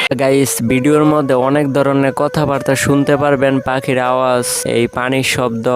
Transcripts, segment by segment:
Guys, ভিডিওর মধ্যে অনেক ধরনের কথাবার্তা শুনতে পারবেন, পাখির আওয়াজ, এই পানির শব্দ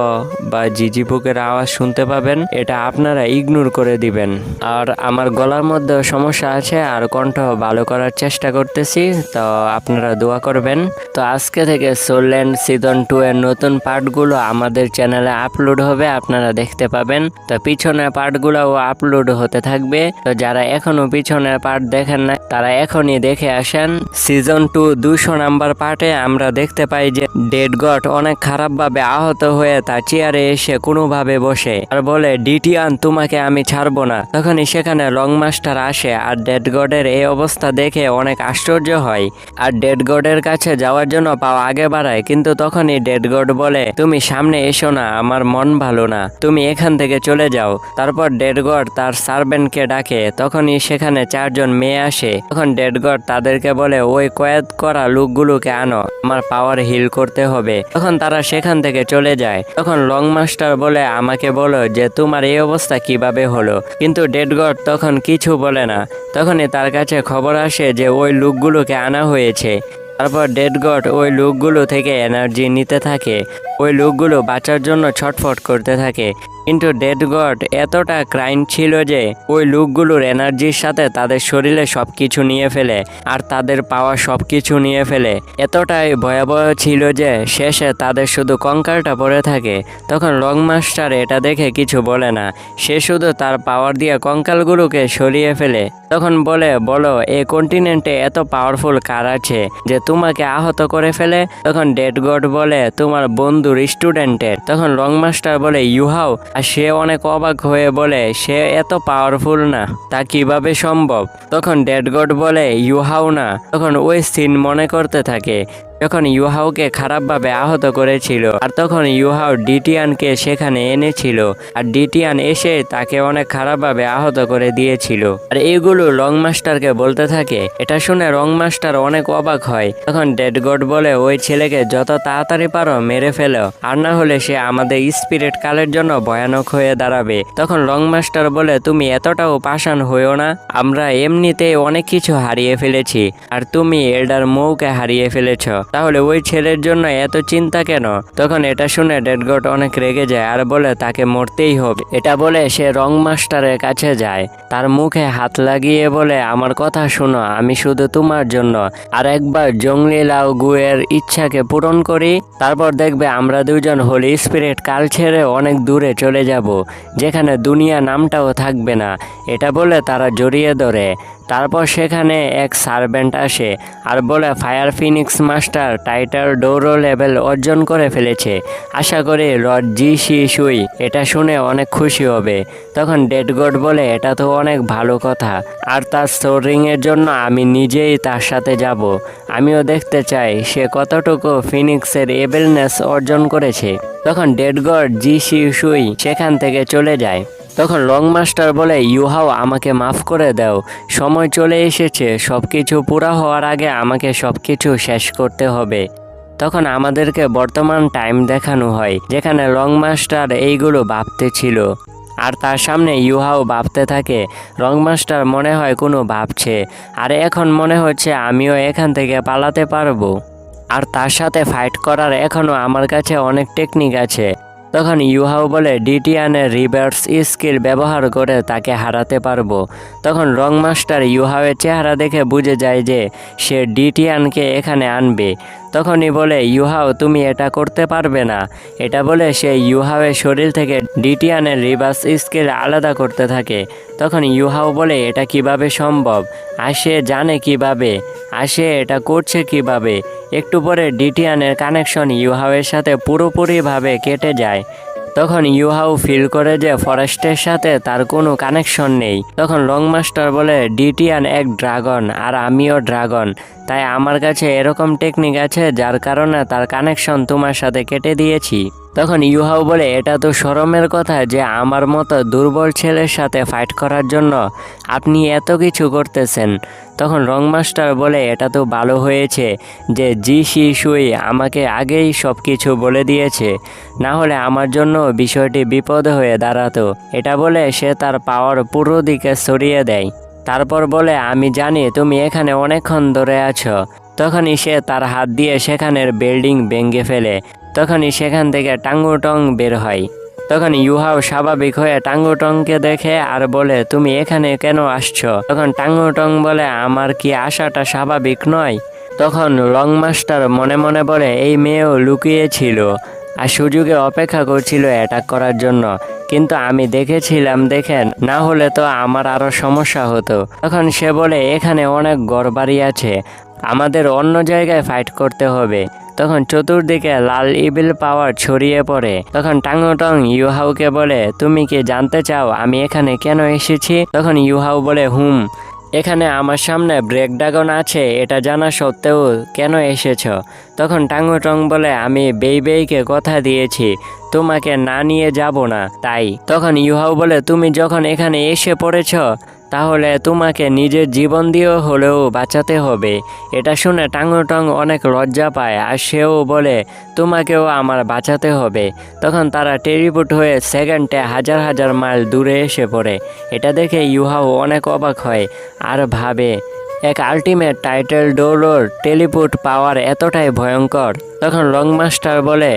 বা ঝিঝি পোকের আওয়াজ শুনতে পাবেন। এটা আপনারা ইগনোর করে দিবেন। আর আমার গলার মধ্যে সমস্যা আছে আর কণ্ঠ ভালো করার চেষ্টা করতেছি, তো আপনারা দোয়া করবেন। তো আজকে থেকে সোলল্যান্ড সিজন 2 এর নতুন পার্টগুলো আমাদের চ্যানেলে আপলোড হবে, আপনারা দেখতে পাবেন। তো পিছনের পার্টগুলোও আপলোড হতে থাকবে। তো যারা এখনো পিছনের পার্ট দেখেন না তারা এখনই দেখে আসেন। সিজন 2 200 নাম্বার পার্টে আমরা দেখতে পাই যে ডেড গড অনেক খারাপভাবে আহত হয়ে তার চেয়ারে এসে কোনোভাবে বসে আর বলে, ডিটিয়ান, তোমাকে আমি ছাড়বো না। তখনই সেখানে লং মাস্টার আসে আর ডেড গডের এই অবস্থা দেখে অনেক আশ্চর্য হয় আর ডেড গডের কাছে যাওয়ার জন্য পাও আগে বাড়ায়, কিন্তু তখনই ডেড গড বলে, তুমি সামনে এসো না, আমার মন ভালো না, তুমি এখান থেকে চলে যাও। তারপর ডেড গড তার সার্ভেন্টকে ডাকে, তখনই সেখানে 4 জন মেয়ে আসে। তখন ডেড গড তাদেরকে বলে, ওই কয়েদ করা লোকগুলোকে আনো, আমার পাওয়ার হিল করতে হবে। তখন তারা সেখান থেকে চলে যায়। তখন লং মাস্টার বলে, আমাকে বলো যে তোমার এই অবস্থা কিভাবে হলো। কিন্তু ডেড গড তখন কিছু বলে না। তখনই তার কাছে খবর আসে যে ওই লোকগুলোকে আনা হয়েছে। তারপর ডেড গড ওই লোকগুলো থেকে এনার্জি নিতে থাকে। ওই লোকগুলো বাঁচার জন্য ছটফট করতে থাকে, কিন্তু ডেড গড এতটা ক্রাইম ছিল যে ওই লোকগুলোর এনার্জির সাথে তাদের শরীরে সবকিছু নিয়ে ফেলে আর তাদের পাওয়া সবকিছু নিয়ে ফেলে। এতটাই ভয়াবহ ছিল যে শেষে তাদের শুধু কঙ্কালটা পড়ে থাকে। তখন লং মাস্টার এটা দেখে কিছু বলে না, সে শুধু তার পাওয়ার দিয়ে কঙ্কালগুলোকে সরিয়ে ফেলে। তখন বলো এই কন্টিনেন্টে এত পাওয়ারফুল কার আছে যে তোমাকে আহত করে ফেলে। তখন ডেড গড বলে, তোমার বন্ধুর স্টুডেন্টের। তখন লং মাস্টার বলে, ইউহাও। আর সে অনেক অবাক হয়ে বলে, সে এত পাওয়ারফুল না, তা কিভাবে সম্ভব। তখন ডেড গড বলে, ইউহাও না। তখন ওই সিন মনে করতে থাকে যখন ইউহাওকে খারাপভাবে আহত করেছিল আর তখন ইউহাও ডিটিয়ানকে সেখানে এনেছিল আর ডিটিয়ান এসে তাকে অনেক খারাপভাবে আহত করে দিয়েছিল। আর এইগুলো লং মাস্টারকে বলতে থাকে। এটা শুনে লং মাস্টার অনেক অবাক হয়। তখন ডেড গড বলে, ওই ছেলেকে যত তাড়াতাড়ি পারো মেরে ফেলো, আর না হলে সে আমাদের স্পিরিট কালের জন্য ভয়ানক হয়ে দাঁড়াবে। তখন লং মাস্টার বলে, তুমি এতটাও পাষাণ হইও না, আমরা এমনিতেই অনেক কিছু হারিয়ে ফেলেছি আর তুমি এল্ডার মৌকে হারিয়ে ফেলেছ, তাহলে ওই ছেলের জন্য এত চিন্তা কেন। তখন এটা শুনে ডেড গড অনেক রেগে যায় আর বলে, তাকে মরতেই হবে। এটা বলে সে লং মাস্টারের কাছে যায়, তার মুখে হাত লাগিয়ে বলে, আমার কথা শোনো, আমি শুধু তোমার জন্য আর একবার জংলি লাও গুয়ের ইচ্ছাকে পূরণ করি, তারপর দেখবে আমরা দুজন হোলি স্পিরিট কাল ছেড়ে অনেক দূরে চলে যাব, যেখানে দুনিয়া নামটাও থাকবে না। এটা বলে তারা জড়িয়ে ধরে। তারপর সেখানে এক সার্ভেন্ট আসে আর বলে, ফায়ার ফিনিক্স মাস্টার টাইটার ডোরো লেভেল অর্জন করে ফেলেছে, আশা করি লর্ড জি শি সুই এটা শুনে অনেক খুশি হবে। তখন ডেড গড বলে, এটা তো অনেক ভালো কথা, আর তার সোরিংয়ের জন্য আমি নিজেই তার সাথে যাব, আমিও দেখতে চাই সে কতটুকু ফিনিক্সের এবেলনেস অর্জন করেছে। তখন ডেড গড জি শি সুই সেখান থেকে চলে যায়। তখন লং মাস্টার বলে, ইউহাও, আমাকে মাফ করে দাও, সময় চলে এসেছে, সবকিছু পুরা হওয়ার আগে আমাকে সবকিছু শেষ করতে হবে। তখন আমাদেরকে বর্তমান টাইম দেখানো হয়, যেখানে লং মাস্টার এইগুলো ভাবতে ছিল আর তার সামনে ইউহাও ভাবতে থাকে। লং মাস্টার মনে হয় কোনো ভাবছে, আর এখন মনে হচ্ছে আমিও এখান থেকে পালাতে পারবো, আর তার সাথে ফাইট করার এখনও আমার কাছে অনেক টেকনিক আছে। তখন ইউহাও বলে, ডিটিয়ানের রিভার্স স্কিল ব্যবহার করে তাকে হারাতে পারবো। তখন লং মাস্টার ইউহাওয়ের চেহারা দেখে বুঝে যায় যে সে ডিটিয়ানকে এখানে আনবে। তখনই বলে, ইউহাও, তুমি এটা করতে পারবে না। এটা বলে সে ইউহাওয়ের শরীর থেকে ডিটিয়ানের রিভার্স স্কিল আলাদা করতে থাকে। তখন ইউহাও বলে, এটা কিভাবে সম্ভব, আর সে জানে কিভাবে, আর সে এটা করছে কিভাবে। একটু পরে ডিটিয়ানের কানেকশন ইউহাওয়ের সাথে পুরোপুরিভাবে কেটে যায়। তখন ইউহাও ফিল করে যে ফরেস্টের সাথে তার কোনো কানেকশন নেই। তখন লং মাস্টার বলে, ডিটিয়ান এক ড্রাগন আর আমিও ড্রাগন, তাই আমার কাছে এরকম টেকনিক আছে যার কারণে তার কানেকশন তোমার সাথে কেটে দিয়েছি। তখন ইউহাও বলে, এটা তো শরমের কথা যে আমার মতো দুর্বল ছেলের সাথে ফাইট করার জন্য আপনি এত কিছু করতেছেন। তখন লং মাস্টার বলে, এটা তো ভালো হয়েছে যে জি শি সুই আমাকে আগেই সব কিছু বলে দিয়েছে, না হলে আমার জন্য বিষয়টি বিপদ হয়ে দাঁড়াতো। এটা বলে সে তার পাওয়ার পুরো দিকে সরিয়ে দেয়। তারপর বলে আমি জানি তুমি এখানে অনেকক্ষণ ধরে আছো। তখনই সে তার হাত দিয়ে সেখানের বিল্ডিং ভেঙে ফেলে। তখনই সেখান থেকে টাঙ্গুটং বের হয়। তখন ইউহাও স্বাভাবিক হয়ে টাঙ্গুটংকে দেখে আর বলে তুমি এখানে কেন আসছো? তখন টাঙ্গুটং বলে আমার কি আসাটা স্বাভাবিক নয়? তখন লং মাস্টার মনে মনে বলে এই মেয়েও লুকিয়েছিল আর সুযোগে অপেক্ষা করছিল অ্যাটাক করার জন্য, কিন্তু আমি দেখেছিলাম দেখেন, না হলে তো আমার আরো সমস্যা হতো। তখন সে বলে এখানে অনেক ঘরবাড়ি আছে, আমাদের অন্য জায়গায় ফাইট করতে হবে। তখন চতুর্দিকে লাল ইভিল পাওয়ার ছড়িয়ে পড়ে। তখন টাঙ্গুটং ইউহাওকে বলে তুমি কি জানতে চাও আমি এখানে কেন এসেছি? তখন ইউহাও বলে এখানে আমার সামনে ব্রেক ড্রাগন আছে এটা জানা সত্ত্বেও কেন এসেছো? তখন টাঙ্গুটং বলে আমি বেইবেইকে কথা দিয়েছি তোমাকে না নিয়ে যাব না তাই। তখন ইউহাও বলে তুমি যখন এখানে এসে পড়েছ তাহলে তোমাকে নিজের জীবন দিয়েও হলেও বাঁচাতে হবে। এটা শুনে টাঙ্গুটং অনেক লজ্জা পায় আর সেও বলে তোমাকেও আমার বাঁচাতে হবে। তখন তারা টেলিপোর্ট হয়ে সেকেন্ডে হাজার হাজার মাইল দূরে এসে পড়ে। এটা দেখে ইউহাও অনেক অবাক হয় আর ভাবে এক আল্টিমেট টাইটেল ডোলোর টেলিপোর্ট পাওয়ার এতটাই ভয়ঙ্কর। তখন লং মাস্টার বলে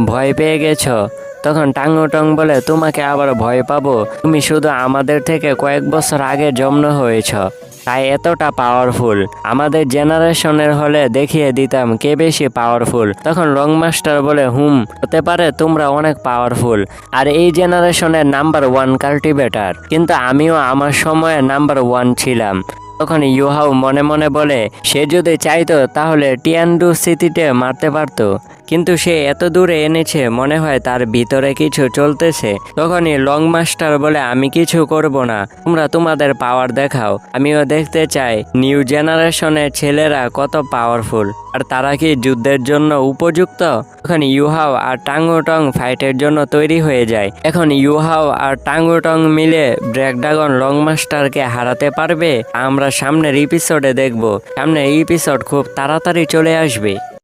ভয় পেয়ে গেছো? তখন টাঙ্গুটং বলে তোমাকে আবার ভয় পাবো? তুমি শুধু আমাদের থেকে কয়েক বছর আগে জন্ম হয়েছ তাই এতটা পাওয়ারফুল। আমাদের জেনারেশনের হলে দেখিয়ে দিতাম কে বেশি পাওয়ারফুল। তখন লং মাস্টার বলে হতে পারে তোমরা অনেক পাওয়ারফুল আর এই জেনারেশনের নাম্বার 1 কাল্টিভেটার, কিন্তু আমিও আমার সময়ে নাম্বার 1 ছিলাম। তখন ইউহাও মনে মনে বলে সে যদি চাইতো তাহলে টিয়ান্ডু সিটিতে মারতে পারতো, কিন্তু সে এত দূরে এনেছে মনে হয় তার ভিতরে কিছু চলতেছে। তখনই লং মাস্টার বলে আমি কিছু করব না, তোমরা তোমাদের পাওয়ার দেখাও, আমিও দেখতে চাই নিউ জেনারেশনের ছেলেরা কত পাওয়ারফুল আর তারা কি যুদ্ধের জন্য উপযুক্ত। তখন ইউহাও আর টাঙ্গুটং ফাইটের জন্য তৈরি হয়ে যায়। এখন ইউহাও আর টাঙ্গুটং মিলে ব্রেক ড্রাগন লং মাস্টারকে হারাতে পারবে? আমরা সামনের এপিসোডে দেখব। সামনের এপিসোড খুব তাড়াতাড়ি চলে আসবে।